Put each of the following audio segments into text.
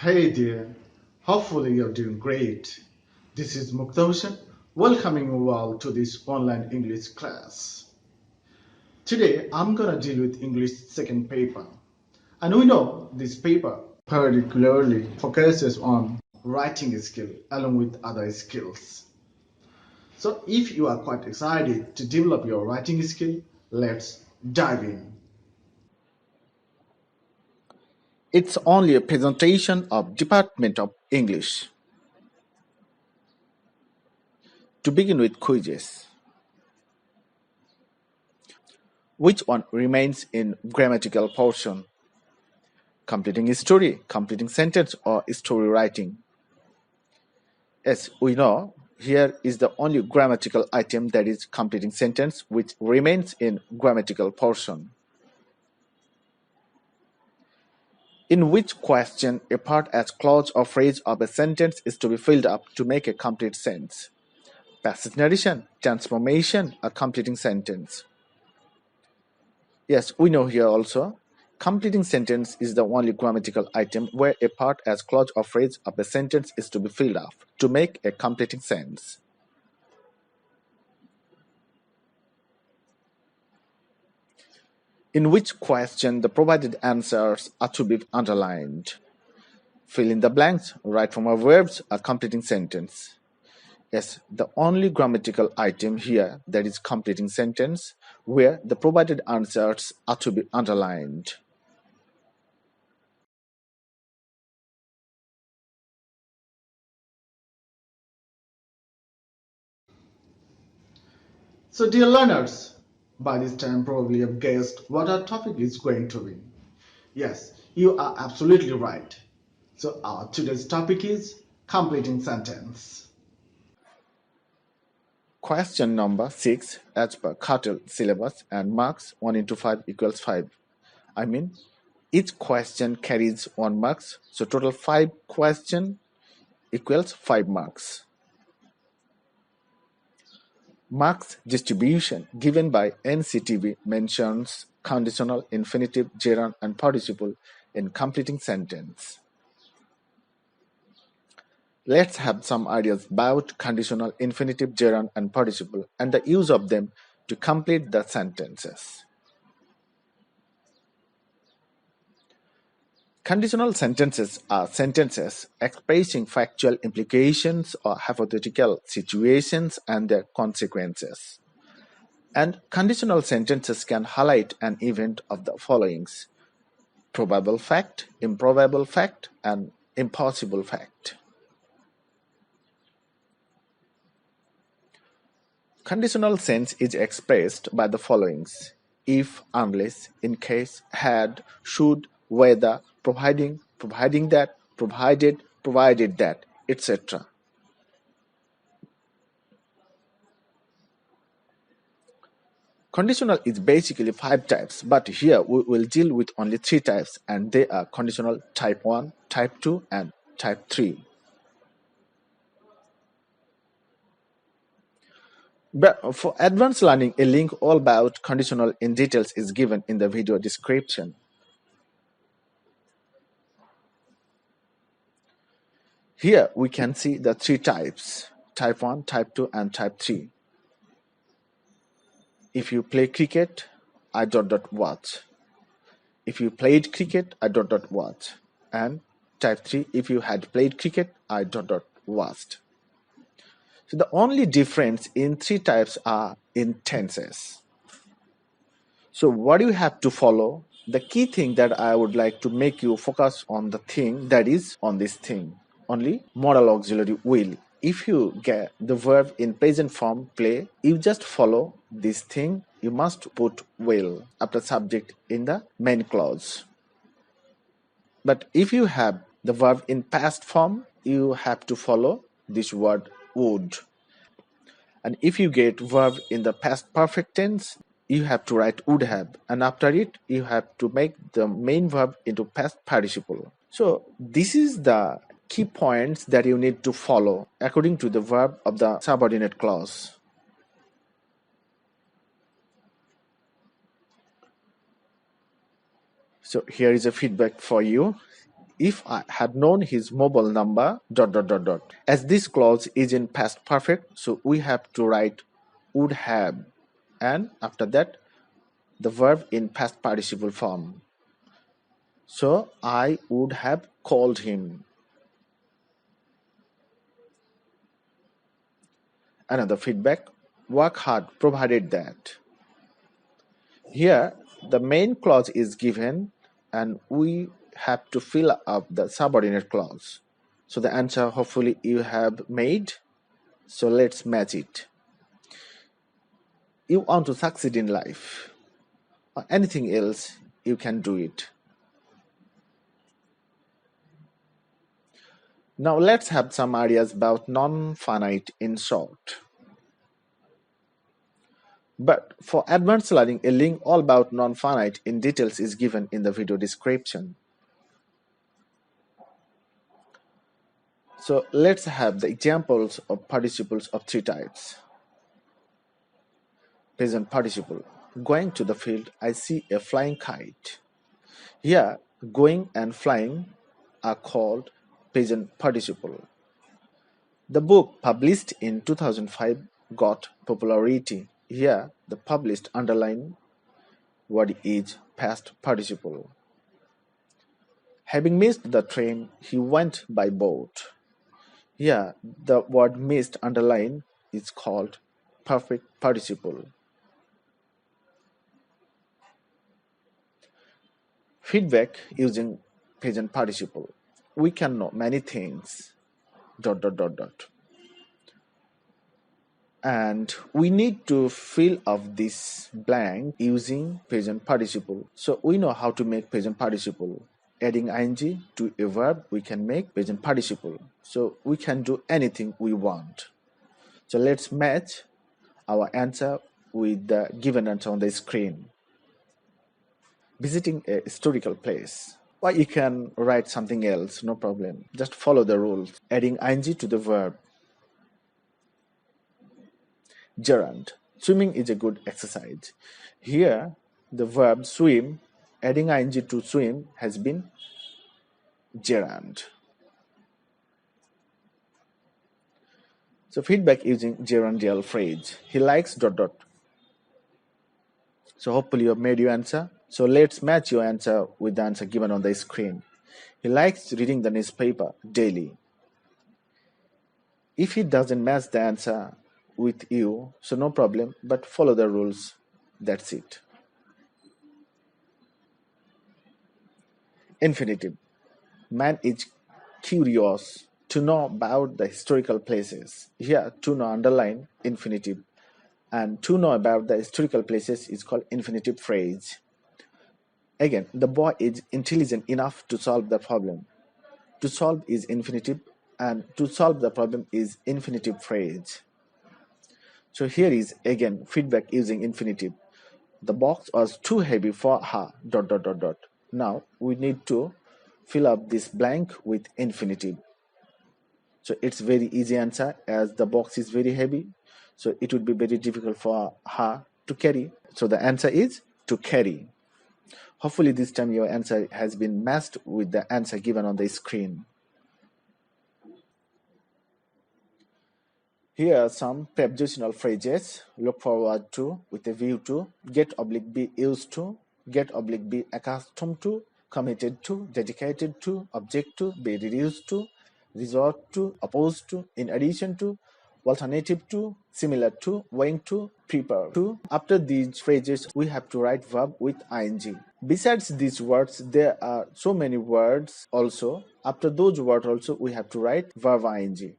Hey dear, hopefully you're doing great. This is Muktoshan, welcoming you all to this online English class. Today I'm gonna deal with English second paper. And we know this paper particularly focuses on writing skill along with other skills. So if you are quite excited to develop your writing skill, let's dive in. It's only a presentation of Department of English. To begin with quizzes. Which one remains in grammatical portion? Completing a story, completing sentence, or story writing? Yes, we know here is the only grammatical item that is completing sentence which remains in grammatical portion. In which question a part as clause or phrase of a sentence is to be filled up to make a complete sense? Passage narration, transformation, a completing sentence. Yes, we know here also. Completing sentence is the only grammatical item where a part as clause or phrase of a sentence is to be filled up to make a completing sense. In which question the provided answers are to be underlined? Fill in the blanks, write from our verbs, a completing sentence. Yes, the only grammatical item here that is completing sentence where the provided answers are to be underlined. So dear learners, by this time probably have guessed what our topic is going to be. Yes, you are absolutely right. So our today's topic is completing sentence. Question number 6 as per Cartel syllabus and marks 1 into 5 equals 5. I mean, each question carries 1 marks, so total 5 question equals 5 marks. Marks distribution given by NCTB mentions conditional, infinitive, gerund, and participle in completing sentence. Let's have some ideas about conditional, infinitive, gerund, and participle and the use of them to complete the sentences. Conditional sentences are sentences expressing factual implications or hypothetical situations and their consequences. And conditional sentences can highlight an event of the followings: probable fact, improbable fact, and impossible fact. Conditional sense is expressed by the followings: if, unless, in case, had, should, whether, providing that, provided that, etc. Conditional is basically 5 types, but here we will deal with only 3 types, and they are conditional type 1, type 2, and type 3. But for advanced learning, a link all about conditional in details is given in the video description. Here we can see the 3 types: type 1, type 2, and type 3. If you play cricket, I ... watch. If you played cricket, I ... watch. And type 3, if you had played cricket, I ... watched. So the only difference in 3 types are in tenses. So what you have to follow, the key thing that I would like to make you focus on the thing that is on this thing, only modal auxiliary will. If you get the verb in present form play, you just follow this thing. You must put will after subject in the main clause. But if you have the verb in past form, you have to follow this word would. And if you get verb in the past perfect tense, you have to write would have, and after it you have to make the main verb into past participle. So this is the key points that you need to follow according to the verb of the subordinate clause. So here is a feedback for you. if I had known his mobile number, ... As this clause is in past perfect, so we have to write would have, and after that, the verb in past participle form. So I would have called him. Another feedback, work hard provided that. Here, the main clause is given and we have to fill up the subordinate clause. So the answer hopefully you have made. So let's match it. You want to succeed in life or anything else, you can do it. Now let's have some ideas about non-finite in short. But for advanced learning, a link all about non-finite in details is given in the video description. So let's have the examples of participles of three types. Present participle. Going to the field, I see a flying kite. Here, going and flying are called present participle. The book published in 2005 got popularity. Here, the published underline word is past participle. Having missed the train, he went by boat. Here, the word missed underline is called perfect participle. Feedback using present participle. We can know many things. ... And we need to fill up this blank using present participle. So we know how to make present participle. Adding ing to a verb, we can make present participle. So we can do anything we want. So let's match our answer with the given answer on the screen. Visiting a historical place. Or you can write something else, no problem. Just follow the rules. Adding ing to the verb. Gerund. Swimming is a good exercise. Here, the verb swim, adding ing to swim has been gerund. So feedback using gerundial phrase. He likes ... So hopefully you have made your answer. So let's match your answer with the answer given on the screen. He likes reading the newspaper daily. If he doesn't match the answer with you, so no problem, but follow the rules. That's it. Infinitive. Man is curious to know about the historical places. Here, to know underline infinitive. And to know about the historical places is called infinitive phrase. Again, the boy is intelligent enough to solve the problem. To solve is infinitive, and to solve the problem is infinitive phrase. So here is again feedback using infinitive. The box was too heavy for her ... Now we need to fill up this blank with infinitive. So it's very easy answer as the box is very heavy. So it would be very difficult for her to carry. So the answer is to carry. Hopefully this time your answer has been matched with the answer given on the screen. Here are some prepositional phrases. Look forward to, with a view to, get / be used to, get / be accustomed to, committed to, dedicated to, object to, be reduced to, resort to, opposed to, in addition to, alternative to, similar to, going to, prepare to. After these phrases, we have to write verb with ing. Besides these words, there are so many words also. After those words also, we have to write verb ing.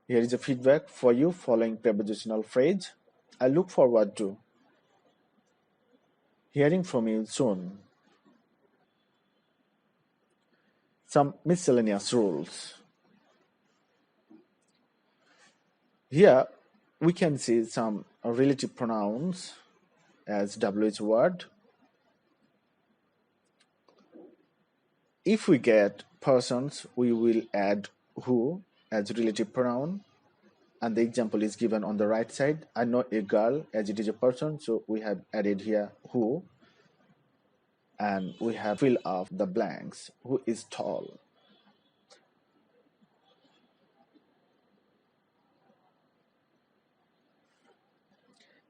Here is a feedback for you following prepositional phrase. I look forward to hearing from you soon. Some miscellaneous rules. Here we can see some relative pronouns as WH word. If we get persons, we will add who as relative pronoun, and the example is given on the right side. I know a girl as it is a person, so we have added here who. and we have fill up the blanks. Who is tall?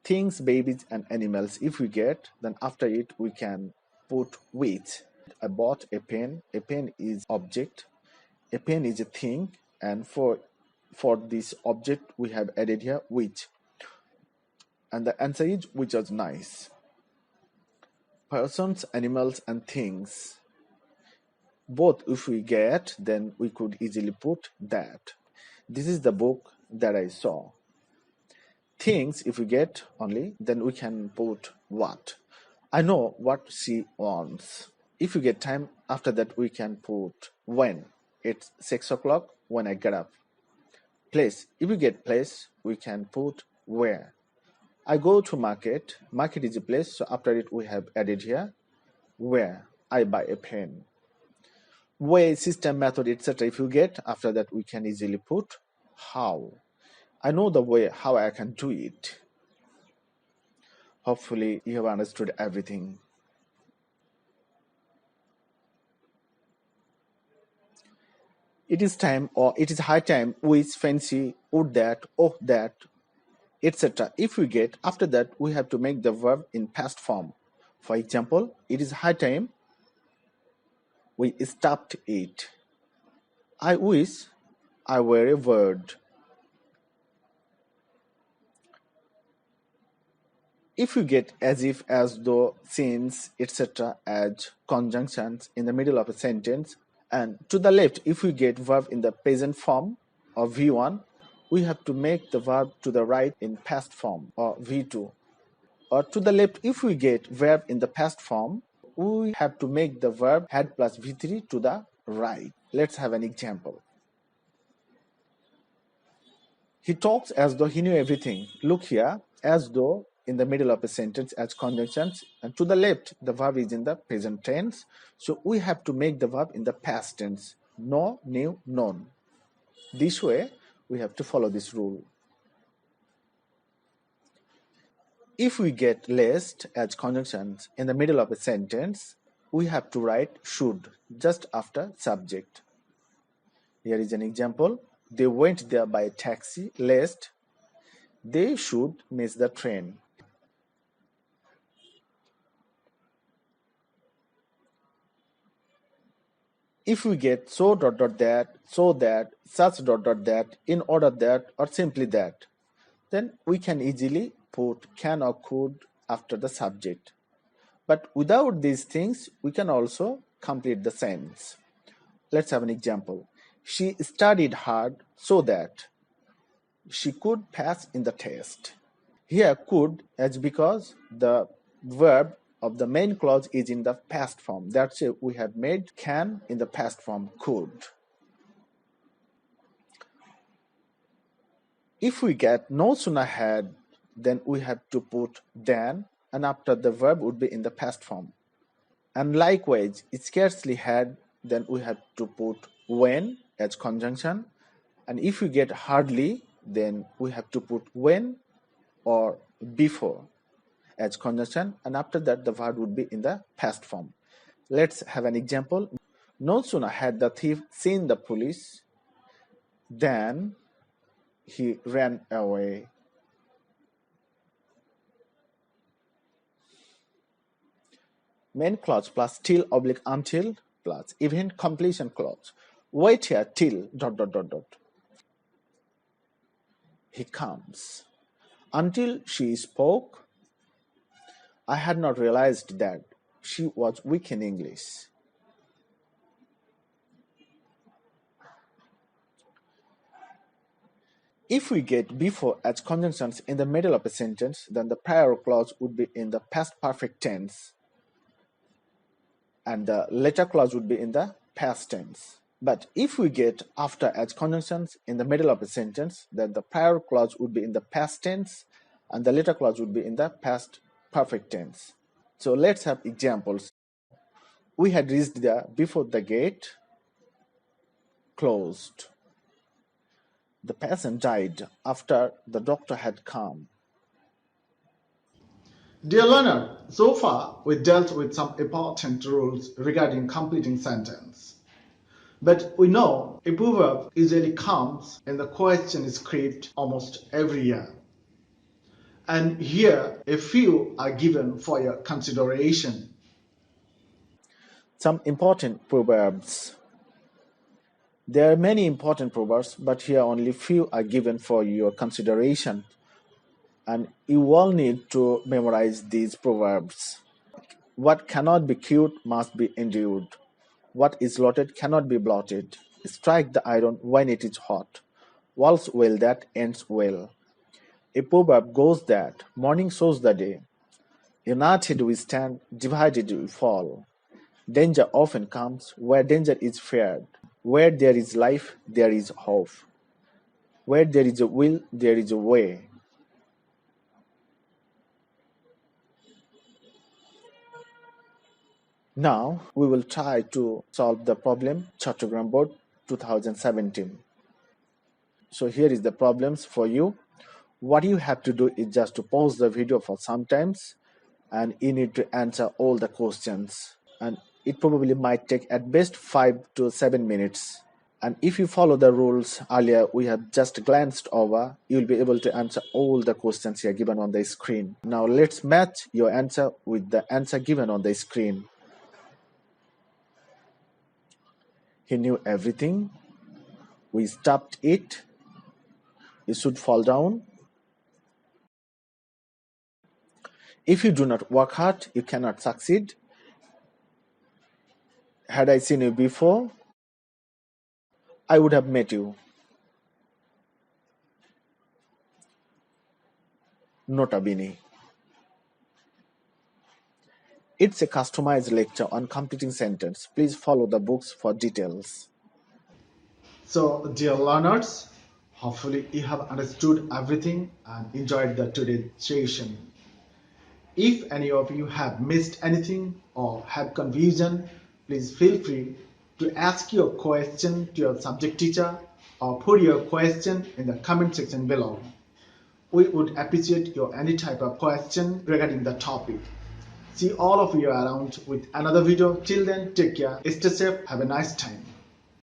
Things, babies, and animals. If we get, then after it we can put with. I bought a pen. A pen is object. A pen is a thing, and for this object we have added here which, and the answer is which was nice. Persons, animals, and things. Both if we get, then we could easily put that. This is the book that I saw. Things, if we get only, then we can put what. I know what she wants. If we get time, after that we can put when. It's 6 o'clock when I get up. Place, if we get place, we can put where. I go to market. Market is a place, so after it we have added here where I buy a pen. Way, system, method, etc. If you get, after that we can easily put how. I know the way how I can do it. Hopefully you have understood everything. It is time, or it is high time, which, fancy, would that, oh that, etc. If we get, after that we have to make the verb in past form. For example, it is high time we stopped it. I wish I were a word. If you get as if, as though, since, etc. as conjunctions in the middle of a sentence, and to the left, if we get verb in the present form or V1, we have to make the verb to the right in past form or V2. Or to the left, if we get verb in the past form, we have to make the verb had plus V3 to the right. Let's have an example. He talks as though he knew everything. Look here, as though in the middle of a sentence as conjunctions, and to the left the verb is in the present tense, so we have to make the verb in the past tense. Know, knew, known. This way we have to follow this rule. If we get lest as conjunctions in the middle of a sentence, we have to write should just after subject. Here is an example. They went there by taxi lest they should miss the train. If we get so dot dot that, so that, such dot dot that, in order that, or simply that, then we can easily put can or could after the subject. But without these things, we can also complete the sentence. Let's have an example. She studied hard so that she could pass in the test. Here could is because the verb of the main clause is in the past form. That's it. We have made can in the past form could. If we get no sooner had, then we have to put than, and after the verb would be in the past form. And likewise, scarcely had, then we have to put when as conjunction. And if we get hardly, then we have to put when or before as conjunction, and after that the verb would be in the past form. Let's have an example. No sooner had the thief seen the police than he ran away. Main clause plus till oblique until plus event completion clause. Wait here till dot dot dot dot. He comes. Until she spoke, I had not realized that she was weak in English. If we get before as conjunctions in the middle of a sentence, then the prior clause would be in the past perfect tense and the later clause would be in the past tense. But if we get after as conjunctions in the middle of a sentence, then the prior clause would be in the past tense and the later clause would be in the past perfect tense. So let's have examples. We had reached there before the gate closed. The patient died after the doctor had come. Dear learner, so far we dealt with some important rules regarding completing sentence. But we know a proverb usually comes in the question script almost every year. And here a few are given for your consideration. Some important proverbs. There are many important proverbs, but here only few are given for your consideration. And you all need to memorize these proverbs. What cannot be cured must be endured. What is blotted cannot be blotted. Strike the iron when it is hot. All's well that ends well. A proverb goes that morning shows the day. United we stand, divided we fall. Danger often comes where danger is feared. Where there is life, there is hope. Where there is a will, there is a way. Now we will try to solve the problem Chattogram Board 2017. So here is the problems for you. What you have to do is just to pause the video for some times and you need to answer all the questions. And it probably might take at best 5 to 7 minutes. And if you follow the rules earlier we have just glanced over, you will be able to answer all the questions here given on the screen. Now let's match your answer with the answer given on the screen. He knew everything. We stopped it. It should fall down. If you do not work hard, you cannot succeed. Had I seen you before, I would have met you. Nota bene. It's a customized lecture on completing sentence. Please follow the books for details. So, dear learners, hopefully you have understood everything and enjoyed the today's session. If any of you have missed anything or have confusion, please feel free to ask your question to your subject teacher or put your question in the comment section below. We would appreciate your any type of question regarding the topic. See all of you around with another video. Till then, take care, stay safe, have a nice time.